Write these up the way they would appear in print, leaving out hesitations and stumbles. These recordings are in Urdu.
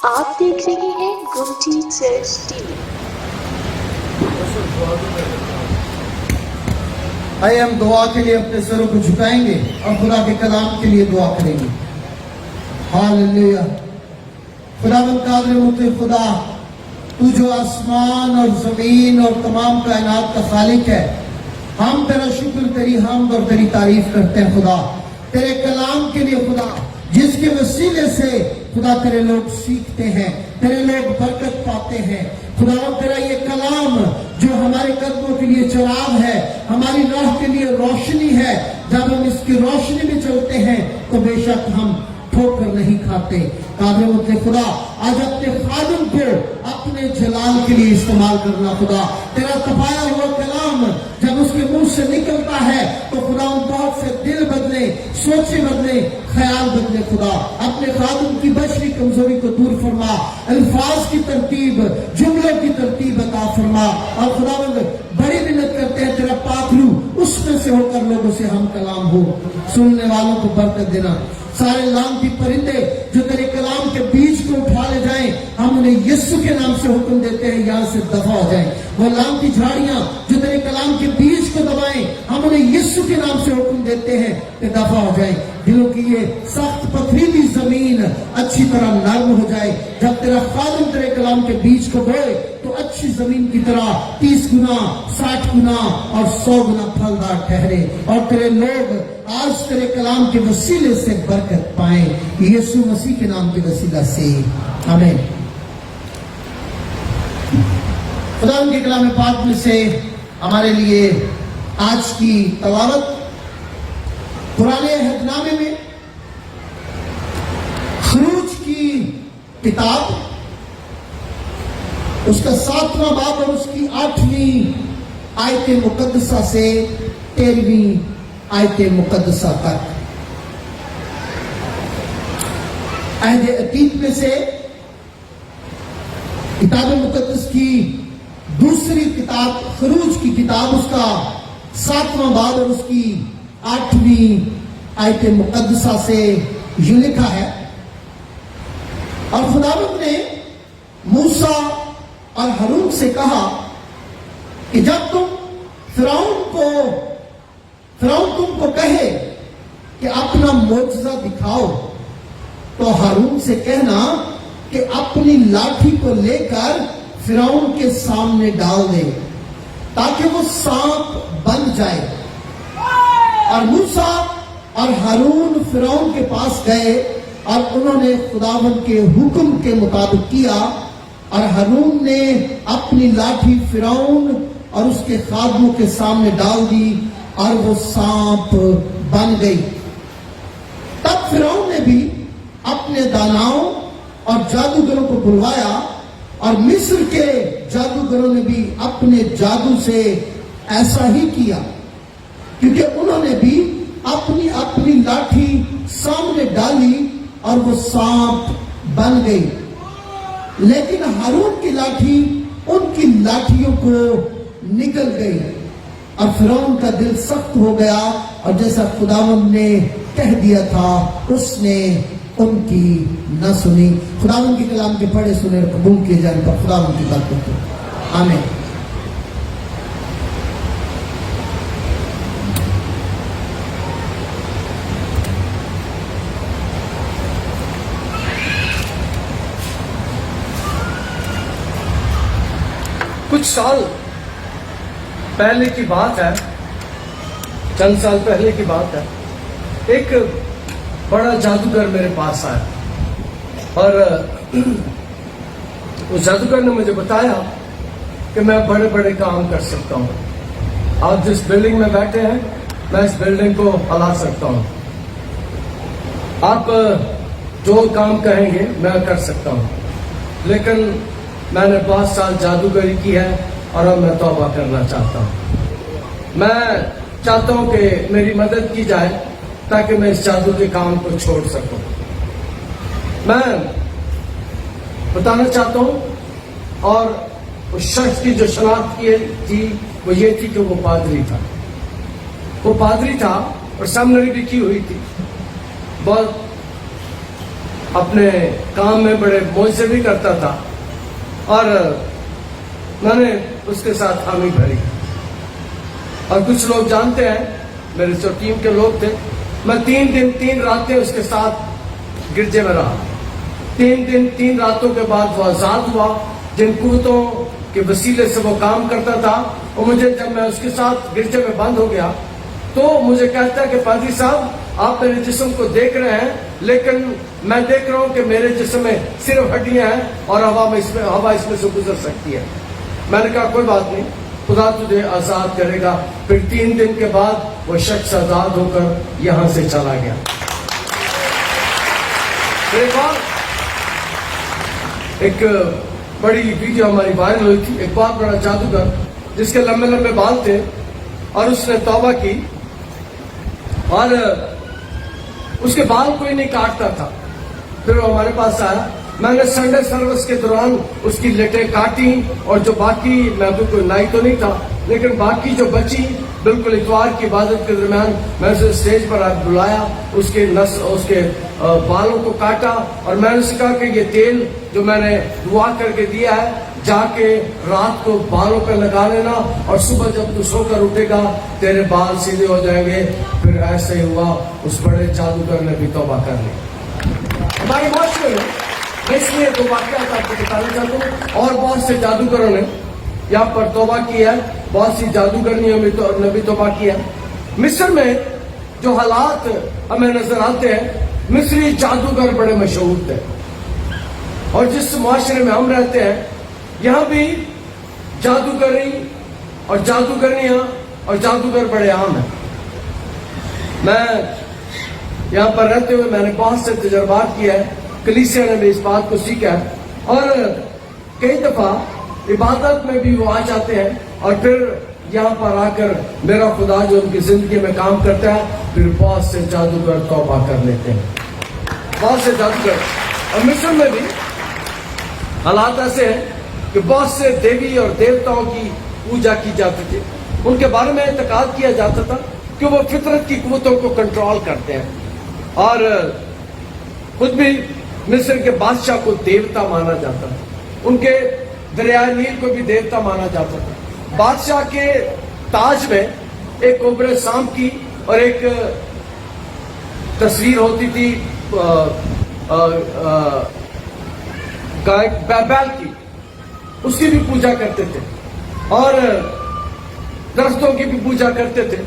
آپ دیکھ رہے ہیں گمٹی چرچ ٹی وی۔ آئے ہم دعا کے لیے اپنے سروں کو جھکائیں گے اور خدا کے کلام کے لیے دعا کریں گے۔ ہاللیلویا۔ خداوند قادر مطلق خدا، تو جو آسمان اور زمین اور تمام کائنات کا خالق ہے، ہم تیرا شکر، تیری حمد اور تیری تعریف کرتے ہیں خدا، تیرے کلام کے لیے خدا، جس کے وسیلے سے خدا تیرے لوگ سیکھتے ہیں، تیرے لوگ برکت پاتے ہیں۔ خداوند تیرا یہ کلام جو ہمارے قدموں کے لیے چراغ ہے، ہماری راہ کے لیے روشنی ہے، جب ہم اس کی روشنی میں چلتے ہیں تو بے شک ہم ٹھوکر نہیں کھاتے۔ قادر مطلق خدا، آج اپنے خادم کو اپنے جلال کے لیے استعمال کرنا خدا۔ تیرا تپایا ہوا کلام جب اس کے منہ سے نکلتا ہے تو خدا ان بہت سے دل بدلے، سوچیں بدلے، خیال بدلے خدا۔ اپنے خادم کی بشری کمزوری کو دور فرما، الفاظ کی ترتیب، جملوں کی ترتیب عطا فرما، اور خداوند بڑی منت کرتے ہیں تیرا پاک روح اس میں سے ہو کر لوگوں سے ہم کلام ہو، سننے والوں کو برکت دینا۔ سارے لعنتی پرندے جو تیرے کلام کے بیج کو اٹھا لے جائیں، ہم انہیں یسوع کے نام سے حکم دیتے ہیں یہاں سے دفع ہو جائیں۔ وہ لعنتی جھاڑیاں جو تیرے کلام کے بیج کو دبائیں، ہم انہیں یسوع کے نام سے حکم دیتے ہیں کہ دفع ہو جائیں۔ دلوں کی یہ سخت پتھریلی زمین اچھی طرح نرم ہو جائے۔ جب تیرا خادم تیرے کلام کے بیج کو بوئے تو اچھی زمین کی طرح 30 گنا، 60 گنا اور 100 گنا پھلدار ٹھہرے، اور تیرے لوگ آج تیرے کلام کے وسیلے سے برکت پائیں، یسوع مسیح کے نام کے وسیلہ سے آمین۔ خدا ان کے کلام پاک میں سے ہمارے لیے آج کی تلاوت پرانے عہد نامے میں خروج کی کتاب، اس کا 7واں باب اور اس کی 8ویں آیت مقدسہ سے 13ویں آیت مقدسہ تک۔ عہد عتیق میں سے کتاب مقدس کی دوسری کتاب خروج کی کتاب، اس کا 7واں باب اور اس کی 8ویں آیت مقدسہ سے یہ لکھا ہے، اور خداوند نے موسیٰ اور ہارون سے کہا کہ جب فرعون تم کو کہے کہ اپنا معجزہ دکھاؤ تو ہارون سے کہنا کہ اپنی لاٹھی کو لے کر فرعون کے سامنے ڈال دے تاکہ وہ سانپ بن جائے۔ اور موسیٰ اور ہارون فرعون کے پاس گئے اور انہوں نے خداوند کے حکم کے مطابق کیا، اور ہارون نے اپنی لاٹھی فرعون اور اس کے خادموں کے سامنے ڈال دی اور وہ سانپ بن گئی۔ تب فرعون نے بھی اپنے داناؤں اور جادوگروں کو بلوایا، اور مصر کے جادوگروں نے بھی اپنے جادو سے ایسا ہی کیا، کیونکہ انہوں نے بھی اپنی لاٹھی سامنے ڈالی اور وہ سانپ بن گئی۔ لیکن ہارون کی لاٹھی ان کی لاٹھیوں کو نگل گئی، اور فرعون کا دل سخت ہو گیا، اور جیسا خداوند نے کہہ دیا تھا اس نے ان کی نہ سنی۔ خداوند کے کلام کے پڑھے سنے اور قبول کیے جانے پر خداوند کی برکت ہو، آمین۔ کچھ سال پہلے کی بات ہے، چند سال پہلے کی بات ہے، ایک بڑا جادوگر میرے پاس آیا، اور اس جادوگر نے مجھے بتایا کہ میں بڑے بڑے کام کر سکتا ہوں۔ آپ جس بلڈنگ میں بیٹھے ہیں میں اس بلڈنگ کو ہلا سکتا ہوں، آپ جو کام کہیں گے میں کر سکتا ہوں، لیکن میں نے 5 سال جادوگری کی ہے اور اب میں توبہ کرنا چاہتا ہوں۔ میں چاہتا ہوں کہ میری مدد کی جائے تاکہ میں اس جادو کے کام کو چھوڑ سکوں۔ میں بتانا چاہتا ہوں، اور اس شخص کی جو شناخت کی تھی وہ یہ تھی کہ وہ پادری تھا۔ وہ پادری تھا اور سیمنری بھی کی ہوئی تھی، بہت اپنے کام میں بڑے موج سے بھی کرتا تھا اور میں نے اس کے ساتھ حامی بھری. اور کچھ لوگ جانتے ہیں, میرے جو ٹیم کے لوگ تھے, میں 3 دن 3 راتیں اس کے ساتھ گرجے میں رہا. 3 دن 3 راتوں کے بعد وہ آزاد ہوا جن قوتوں کے وسیلے سے وہ کام کرتا تھا. اور مجھے جب میں اس کے ساتھ گرجے میں بند ہو گیا تو مجھے کہتا ہے کہ پادری صاحب آپ میرے جسم کو دیکھ رہے ہیں لیکن میں دیکھ رہا ہوں کہ میرے جسم میں صرف ہڈیاں ہیں اور ہوا اس میں سے گزر سکتی ہے. میں نے کہا کوئی بات نہیں, خدا تجھے آزاد کرے گا. پھر 3 دن کے بعد وہ شخص آزاد ہو کر یہاں سے چلا گیا. ایک بڑی ویڈیو ہماری وائرل ہوئی تھی. ایک بہت بڑا جادوگر جس کے لمبے لمبے بال تھے اور اس نے توبہ کی اور اس کے بال کوئی نہیں کاٹتا تھا. پھر وہ ہمارے پاس آیا. میں نے سنڈے سروس کے دوران اس کی لٹیں کاٹی اور جو باقی, میں تو کوئی نائی تو نہیں تھا لیکن باقی جو بچی بالکل اتوار کی عبادت کے درمیان میں اسے اسٹیج پر بلایا, اس کے بالوں کو کاٹا اور میں نے اسے کہا کہ یہ تیل جو میں نے دعا کر کے دیا ہے جا کے رات کو بالوں پہ لگا لینا اور صبح جب تو سو کر اٹھے گا تیرے بال سیدھے ہو جائیں گے. پھر ایسے ہی ہوا, اس بڑے جادوگر نے بھی توبہ کر لی. ہماری معاشرے میں میں اس لیے 2 واقعات آپ کو بتانا چاہتا ہوں. اور بہت سے جادوگروں نے یہاں پر توبہ کی ہے, بہت سی جادوگرنیوں نے بھی توبہ کی ہے. مصر میں جو حالات ہمیں نظر آتے ہیں, مصری جادوگر بڑے مشہور تھے اور جس معاشرے میں ہم رہتے ہیں یہاں بھی جادوگری اور جادوگرنیاں اور جادوگر بڑے عام ہیں. میں یہاں پر رہتے ہوئے میں نے بہت سے تجربات کیا ہے. کلیسیا نے بھی اس بات کو سیکھا ہے اور کئی دفعہ عبادت میں بھی وہ آ جاتے ہیں اور پھر یہاں پر آ کر میرا خدا جو ان کی زندگی میں کام کرتا ہے, پھر بہت سے جادوگر توبہ کر لیتے ہیں. بہت سے جادوگر. اور مصر میں بھی حالات ایسے ہیں کہ بہت سے دیوی اور دیوتاؤں کی پوجا کی جاتی تھی. ان کے بارے میں اعتقاد کیا جاتا تھا کہ وہ فطرت کی قوتوں کو کنٹرول کرتے ہیں اور خود بھی مصر کے بادشاہ کو دیوتا مانا جاتا تھا. ان کے دریائے نیل کو بھی دیوتا مانا جاتا تھا. بادشاہ کے تاج میں ایک کوبرے سانپ کی اور ایک تصویر ہوتی تھی بیل کی, اس کی بھی پوجا کرتے تھے اور درختوں کی بھی پوجا کرتے تھے.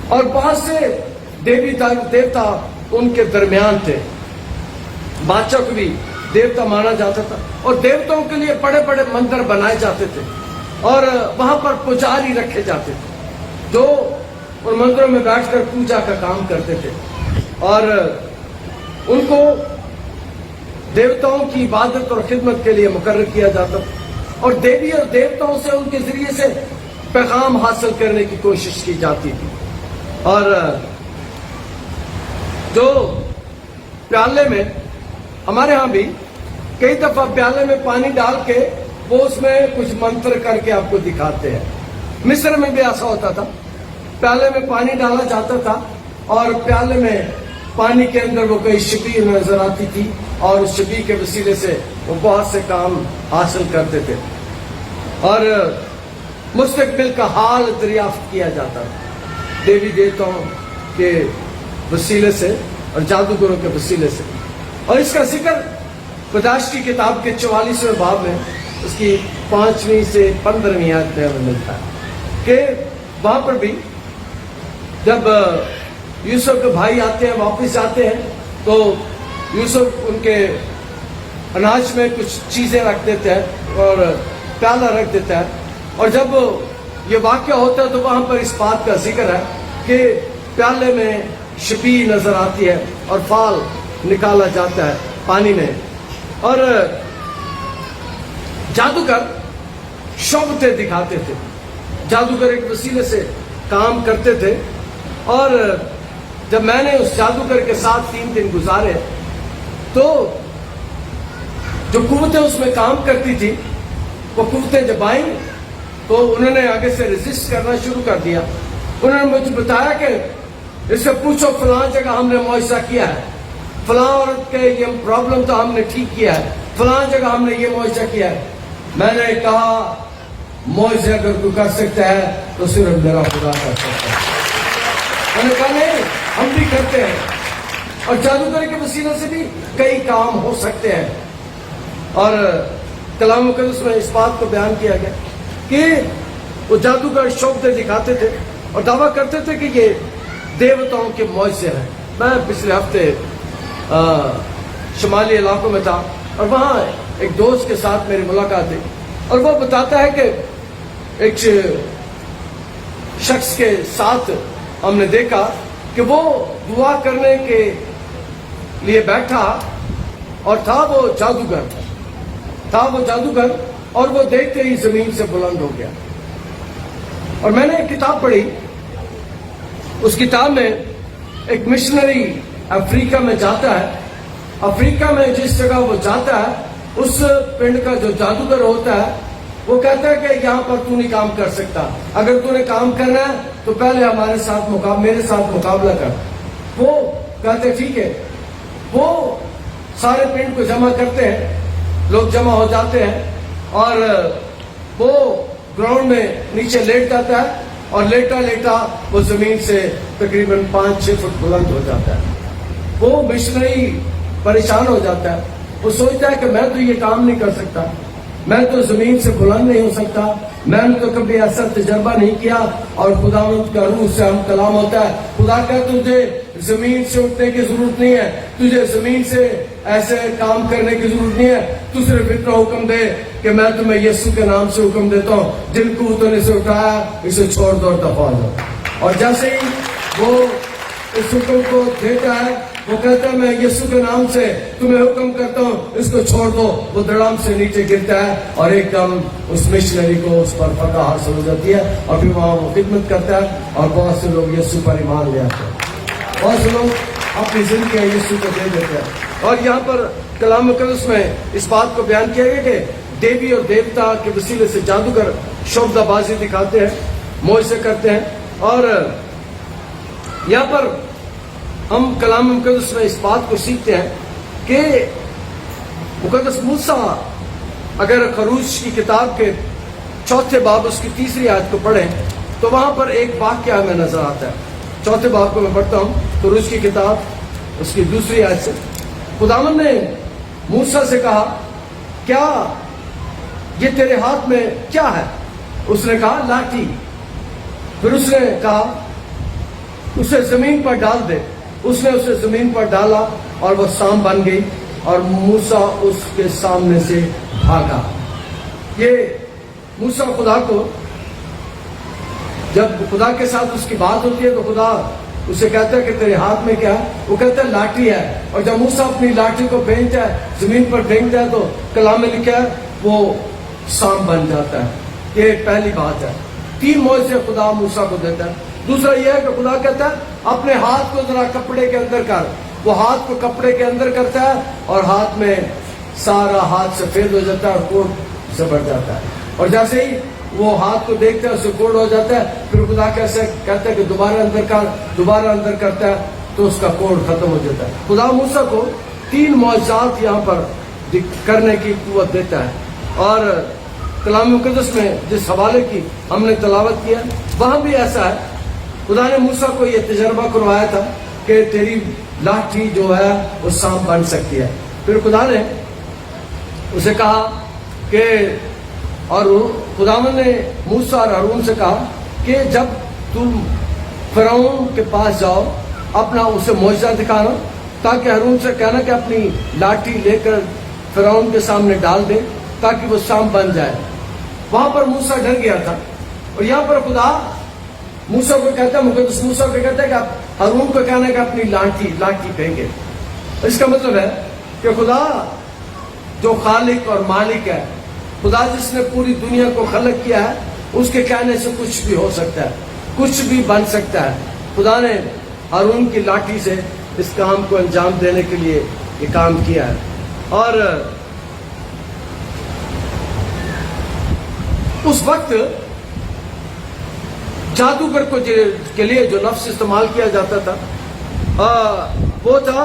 اور بہت سے دیوی دیوتا ان کے درمیان تھے. بادشاہ کو بھی دیوتا مانا جاتا تھا اور دیوتاؤں کے لیے بڑے بڑے مندر بنائے جاتے تھے اور وہاں پر پجاری رکھے جاتے تھے جو ان مندروں میں بیٹھ کر پوجا کا کام کرتے تھے اور ان کو دیوتاؤں کی عبادت اور خدمت کے لیے مقرر کیا جاتا تھا اور دیوی اور دیوتاؤں سے ان کے ذریعے سے پیغام حاصل کرنے کی کوشش کی جاتی تھی. اور جو پیالے میں ہمارے ہاں بھی کئی دفعہ پیالے میں پانی ڈال کے وہ اس میں کچھ منتر کر کے آپ کو دکھاتے ہیں. مصر میں بھی ایسا ہوتا تھا, پیالے میں پانی ڈالا جاتا تھا اور پیالے میں پانی کے اندر وہ کوئی شبیہ نظر آتی تھی اور اس شبیہ کے وسیلے سے وہ بہت سے کام حاصل کرتے تھے اور مستقبل کا حال دریافت کیا جاتا تھا دیوی دیوتاؤں کے وسیلے سے اور جادوگروں کے وسیلے سے. اور اس کا ذکر پیدائش کی کتاب کے 44ویں باب میں اس کی 5ویں سے 15ویں آیت میں ہمیں ملتا ہے کہ وہاں پر بھی جب یوسف کے بھائی آتے ہیں, واپس جاتے ہیں, تو یوسف ان کے اناج میں کچھ چیزیں رکھ دیتے ہیں اور پیالہ رکھ دیتا ہے اور جب یہ واقعہ ہوتا ہے تو وہاں پر اس بات کا ذکر ہے کہ پیالے میں شبیہ نظر آتی ہے اور فال نکالا جاتا ہے پانی میں اور جادوگر شوبتیں دکھاتے تھے. جادوگر ایک وسیلے سے کام کرتے تھے اور جب میں نے اس جادوگر کے ساتھ 3 دن گزارے تو جو قوتیں اس میں کام کرتی تھی وہ قوتیں جب آئیں تو انہوں نے آگے سے ریزسٹ کرنا شروع کر دیا. انہوں نے مجھے بتایا کہ اس سے پوچھو فلاں جگہ ہم نے معجزہ کیا ہے فلاں عورت کے یہ پرابلم تو ہم نے ٹھیک کیا ہے, فلاں جگہ ہم نے یہ معجزہ کیا ہے. میں نے کہا معجزہ اگر کوئی کر سکتا ہے تو صرف میرا خدا کر سکتا ہے. میں نے کہا نہیں, ہم بھی کرتے ہیں, اور جادوگر کے وسیلے سے بھی کئی کام ہو سکتے ہیں. اور کلام مقدس میں اس بات کو بیان کیا گیا کہ وہ جادوگر شوکتیں دکھاتے تھے اور دعویٰ کرتے تھے کہ یہ دیوتاؤں کے معجزے ہیں. میں پچھلے ہفتے شمالی علاقوں میں تھا اور وہاں ایک دوست کے ساتھ میری ملاقات ہوئی, اور وہ بتاتا ہے کہ ایک شخص کے ساتھ ہم نے دیکھا کہ وہ دعا کرنے کے لیے بیٹھا اور تھا وہ جادوگر, اور وہ دیکھتے ہی زمین سے بلند ہو گیا. اور میں نے ایک کتاب پڑھی, اس کتاب میں ایک مشنری افریقہ میں جاتا ہے. افریقہ میں جس جگہ وہ جاتا ہے اس پنڈ کا جو جادوگر ہوتا ہے وہ کہتا ہے کہ یہاں پر تو نہیں کام کر سکتا, اگر تو نے کام کرنا ہے تو پہلے میرے ساتھ مقابلہ کر. وہ کہتے ٹھیک ہے. وہ سارے پنڈ کو جمع کرتے ہیں, لوگ جمع ہو جاتے ہیں, اور وہ گراؤنڈ میں نیچے لیٹ جاتا ہے, اور لیٹا لیٹا وہ زمین سے تقریباً 5-6 فٹ بلند ہو جاتا ہے. وہ مشنری پریشان ہو جاتا ہے, وہ سوچتا ہے کہ میں تو یہ کام نہیں کر سکتا, میں تو زمین سے بلند نہیں ہو سکتا, میں نے تو کبھی ایسا تجربہ نہیں کیا. اور خداوند کا روح سے ہم کلام ہوتا ہے, خدا کہتا تجھے زمین سے اٹھنے کی ضرورت نہیں ہے, تجھے زمین سے ایسے کام کرنے کی ضرورت نہیں ہے, تو صرف اتنا حکم دے کہ میں تمہیں یسوع کے نام سے حکم دیتا ہوں, جن کو تو نے سے اٹھایا اسے چھوڑ دو اور دفع ہو جاؤ. اور جیسے ہی وہ اس حکم کو دیتا ہے, وہ کہتا ہے میں یسوع کے نام سے تمہیں حکم کرتا ہوں, اس کو چھوڑ دو. وہ دڑام سے نیچے گرتا ہے اور ایک دم اس مشنری کو اس پر فتح حاصل ہو جاتی ہے, اور پھر وہاں وہ خدمت کرتا ہے, اور بہت سے لوگ یسوع پر ایمان لے آتے ہیں, بہت سے لوگ اپنی زندگی یسوع کو دے دیتے ہیں. اور یہاں پر کلام مقدس میں اس بات کو بیان کیا گیا کہ دیوی اور دیوتا کے وسیلے سے جادوگر شعبدہ بازی دکھاتے ہیں, معجزے کرتے ہیں. اور یہاں پر ہم کلام مقدس میں اس بات کو سیکھتے ہیں کہ مقدس موسیٰ اگر خروج کی کتاب کے 4 باب اس کی 3 آیت کو پڑھیں تو وہاں پر ایک واقعہ ہمیں نظر آتا ہے. 4 باب کو میں پڑھتا ہوں, خروج کی کتاب اس کی 2 آیت سے. خداوند نے موسیٰ سے کہا کیا یہ تیرے ہاتھ میں کیا ہے؟ اس نے کہا لاٹھی. پھر اس نے کہا اسے زمین پر ڈال دے. اس نے اسے زمین پر ڈالا اور وہ سام بن گئی, اور موسیٰ اس کے سامنے سے بھاگا. یہ موسیٰ خدا کو جب خدا کے ساتھ اس کی بات ہوتی ہے تو خدا اسے کہتا ہے کہ تیرے ہاتھ میں کیا ہے؟ وہ کہتا ہے لاٹھی ہے. اور جب موسیٰ اپنی لاٹھی کو پھینکتا ہے, زمین پر پھینکتا ہے, تو کلام میں لکھا ہے وہ سام بن جاتا ہے. یہ پہلی بات ہے. 3 معجزے خدا موسیٰ کو دیتا ہے. دوسرا یہ ہے کہ خدا کہتا ہے اپنے ہاتھ کو ذرا کپڑے کے اندر کر. وہ ہاتھ کو کپڑے کے اندر کرتا ہے اور ہاتھ میں سارا ہاتھ سفید ہو جاتا ہے اور کوڑ سے بڑھ جاتا ہے. اور جیسے ہی وہ ہاتھ کو دیکھتا ہے اسے کوڑ ہو جاتا ہے. پھر خدا کیسے کہتا ہے کہ دوبارہ اندر کر, دوبارہ اندر کرتا ہے تو اس کا کوڑ ختم ہو جاتا ہے. خدا موسیٰ کو 3 معجزات یہاں پر کرنے کی قوت دیتا ہے. اور کلام مقدس میں جس حوالے کی ہم نے تلاوت کیا وہاں بھی ایسا ہے. خدا نے موسیٰ کو یہ تجربہ کروایا تھا کہ تیری لاٹھی جو ہے وہ سانپ بن سکتی ہے. پھر خدا نے اسے کہا کہ, اور خداوند نے موسیٰ اور ہارون سے کہا کہ جب تم فرعون کے پاس جاؤ اپنا اسے معجزہ دکھانا, تاکہ ہارون سے کہنا کہ اپنی لاٹھی لے کر فرعون کے سامنے ڈال دے تاکہ وہ سانپ بن جائے. وہاں پر موسیٰ ڈر گیا تھا. اور یہاں پر خدا موسیٰ کو کہتا ہے, مقدس موسیٰ کو کہتا ہے کہ آپ ہارون کو کہنا کہ اپنی لاٹھی پھینکے. اس کا مطلب ہے کہ خدا جو خالق اور مالک ہے, خدا جس نے پوری دنیا کو خلق کیا ہے, اس کے کہنے سے کچھ بھی ہو سکتا ہے, کچھ بھی بن سکتا ہے. خدا نے ہارون کی لاٹھی سے اس کام کو انجام دینے کے لیے یہ کام کیا ہے. اور اس وقت جادوگر کو کے لیے جو لفظ استعمال کیا جاتا تھا وہ تھا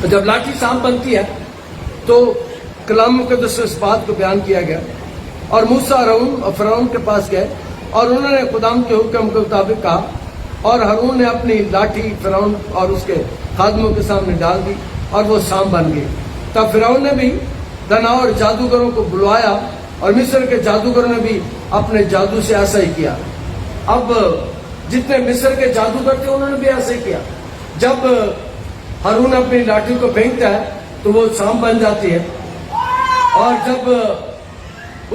تو جب لاٹھی سانپ بنتی ہے تو کلام مقدس میں اس بات کو بیان کیا گیا، اور موسیٰ ہارون اور فرعون کے پاس گئے اور انہوں نے خداوند کے حکم کے مطابق کہا، اور ہارون نے اپنی لاٹھی فرعون اور اس کے خادموں کے سامنے ڈال دی اور وہ سانپ بن گئی۔ تب فرعون نے بھی دناؤں اور جادوگروں کو بلوایا، اور مصر کے جادوگروں نے بھی اپنے جادو سے ایسا ہی کیا۔ اب جتنے مصر کے جادوگر تھے انہوں نے بھی ایسا ہی کیا۔ جب ہارون اپنی لاٹھی کو پھینکتا ہے تو وہ سانپ بن جاتی ہے، اور جب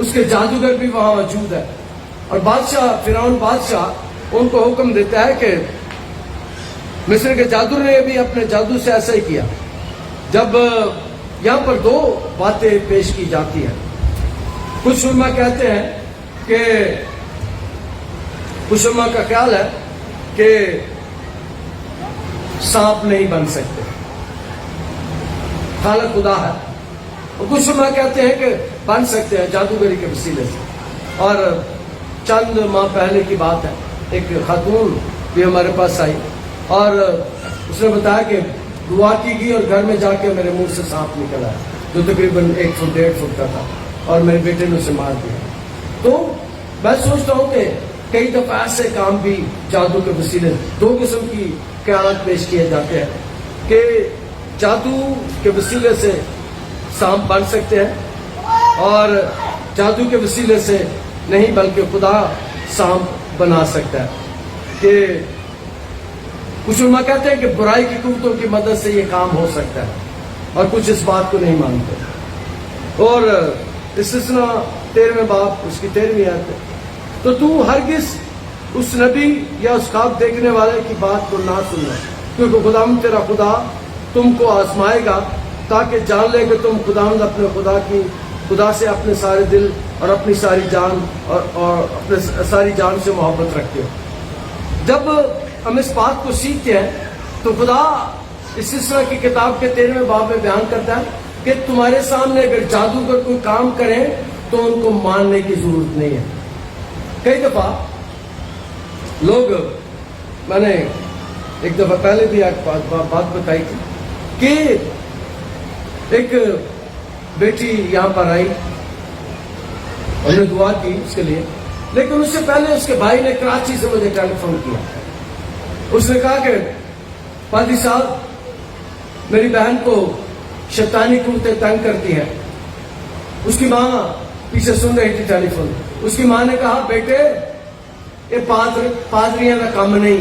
اس کے جادوگر بھی وہاں موجود ہے، اور بادشاہ فرعون بادشاہ ان کو حکم دیتا ہے کہ مصر کے جادو نے بھی اپنے جادو سے ایسا ہی کیا۔ جب یہاں پر دو باتیں پیش کی جاتی ہیں، کچھ علماء کہتے ہیں کہ کچھ علماء کا خیال ہے کہ سانپ نہیں بن سکتے، خالق خدا ہے، اور کچھ علماء کہتے ہیں کہ بن سکتے ہیں جادوگری کے وسیلے سے۔ اور چند ماہ پہلے کی بات ہے، ایک خاتون بھی ہمارے پاس آئی اور اس نے بتایا کہ دعا کی گئی اور گھر میں جا کے میرے منہ سے سانپ نکل آیا جو تقریباً 1 فٹ 1.5 فٹ کا تھا، اور میرے بیٹے نے اسے مار دیا۔ تو میں سوچتا ہوں کہ کئی دفعہ ایسے کام بھی جادو کے وسیلے، دو قسم کی خیالات پیش کیے جاتے ہیں کہ جادو کے وسیلے سے سانپ بن سکتے ہیں، اور جادو کے وسیلے سے نہیں بلکہ خدا سانپ بنا سکتا ہے۔ کہ کچھ علماء کہتے ہیں کہ برائی کی قوتوں کی مدد سے یہ کام ہو سکتا ہے، اور کچھ اس بات کو نہیں مانتے۔ اور استثنا 13 باب اس کی 13ویں آیت ہے، تو تو ہرگز اس نبی یا اس خواب دیکھنے والے کی بات کو نہ سننا، کیونکہ خداوند تیرا خدا تم کو آزمائے گا تاکہ جان لے کہ تم خداوند اپنے خدا سے اپنے سارے دل اور اپنی ساری جان اور اپنے ساری جان سے محبت رکھتے ہو۔ جب ہم اس بات کو سیکھتے ہیں تو خدا اس سلسلہ کی کتاب کے 13ویں باب میں بیان کرتا ہے کہ تمہارے سامنے اگر جادوگر کوئی کام کریں تو ان کو ماننے کی ضرورت نہیں ہے۔ کئی دفعہ لوگ، میں نے ایک دفعہ پہلے بھی ایک بات بتائی تھی کہ ایک بیٹی یہاں پر آئی، انہوں نے دعا کی اس کے لیے، لیکن اس سے پہلے اس کے بھائی نے کراچی سے مجھے ٹیلی فون کیا۔ اس نے کہا کہ پادری صاحب میری بہن کو شیطانی قوتیں تنگ کرتی ہیں۔ اس کی ماں پیچھے سن رہی تھی ٹیلی فون۔ اس کی ماں نے کہا بیٹے یہ پادریاں کا کام نہیں،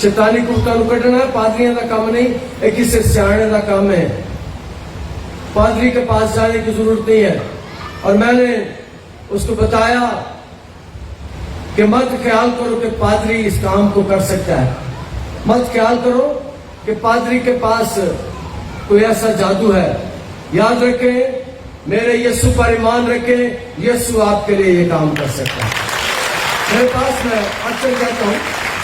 شیطانی قوتاں نوں کڈنا پادریاں کا کام نہیں، یہ کسی سیانے کا کام ہے، پادری کے پاس جانے کی ضرورت نہیں ہے۔ اور میں نے اس کو بتایا کہ مت خیال کرو کہ پادری اس کام کو کر سکتا ہے، مت خیال کرو کہ پادری کے پاس کوئی ایسا جادو ہے۔ یاد رکھیں، میرے یسوع پر ایمان رکھیں، یسوع آپ کے لیے یہ کام کر سکتا ہے۔ میرے پاس، میں اکثر کہتا ہوں،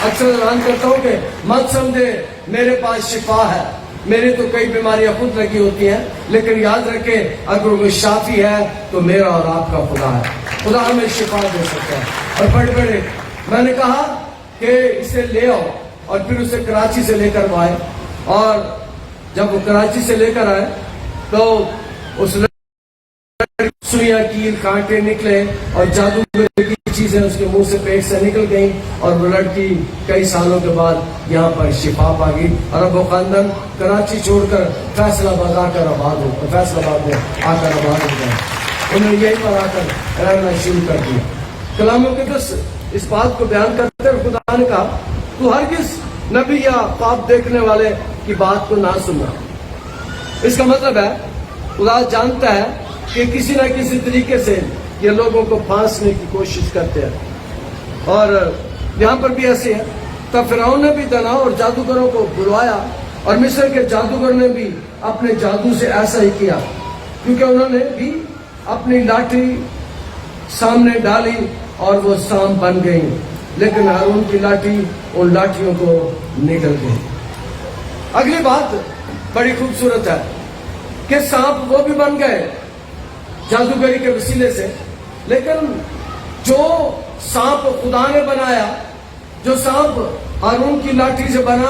اکثر اعلان کرتا ہوں کہ مت سمجھے میرے پاس شفا ہے، میری تو کئی بیماریاں خود لگی ہوتی ہیں، لیکن یاد رکھیں اگر کوئی شافی ہے تو میرا اور آپ کا خدا ہے، خدا ہمیں شفا دے سکتا ہے۔ اور بڑے میں نے کہا کہ اسے لے آؤ، اور پھر اسے کراچی سے لے کر آئے، اور جب وہ کراچی سے لے کر آئے تو اس سوئیاں کیل کانٹے نکلے اور جادو کی چیزیں اس کے منہ سے پیٹ سے نکل گئیں، اور وہ لڑکی کئی سالوں کے بعد یہاں پر شفا پا گئی، اور اب وہ خاندان کراچی چھوڑ کر فیصلہ آباد آ کر آباد ہو گئے۔ انہوں نے یہیں پر آ کر رہنا شروع کر دیا۔ کلام مقدس اس بات کو بیان کرتے ہوئے خدا نے کہا تو ہرگز نبی یا خواب دیکھنے والے کی بات کو نہ سننا۔ اس کا مطلب ہے خدا جانتا ہے کہ کسی نہ کسی طریقے سے یہ لوگوں کو پھانسنے کی کوشش کرتے ہیں، اور یہاں پر بھی ایسے ہے۔ تب فرعون نے بھی دناؤں اور جادوگروں کو بلوایا، اور مصر کے جادوگر نے بھی اپنے جادو سے ایسا ہی کیا، کیونکہ انہوں نے بھی اپنی لاٹھی سامنے ڈالی اور وہ سانپ بن گئی، لیکن ہارون کی لاٹھی ان لاٹھیوں کو نگل گئی۔ اگلی بات بڑی خوبصورت ہے کہ سانپ وہ بھی بن گئے جادوگری کے وسیلے سے، لیکن جو سانپ خدا نے بنایا، جو سانپ ہارون کی لاٹھی سے بنا،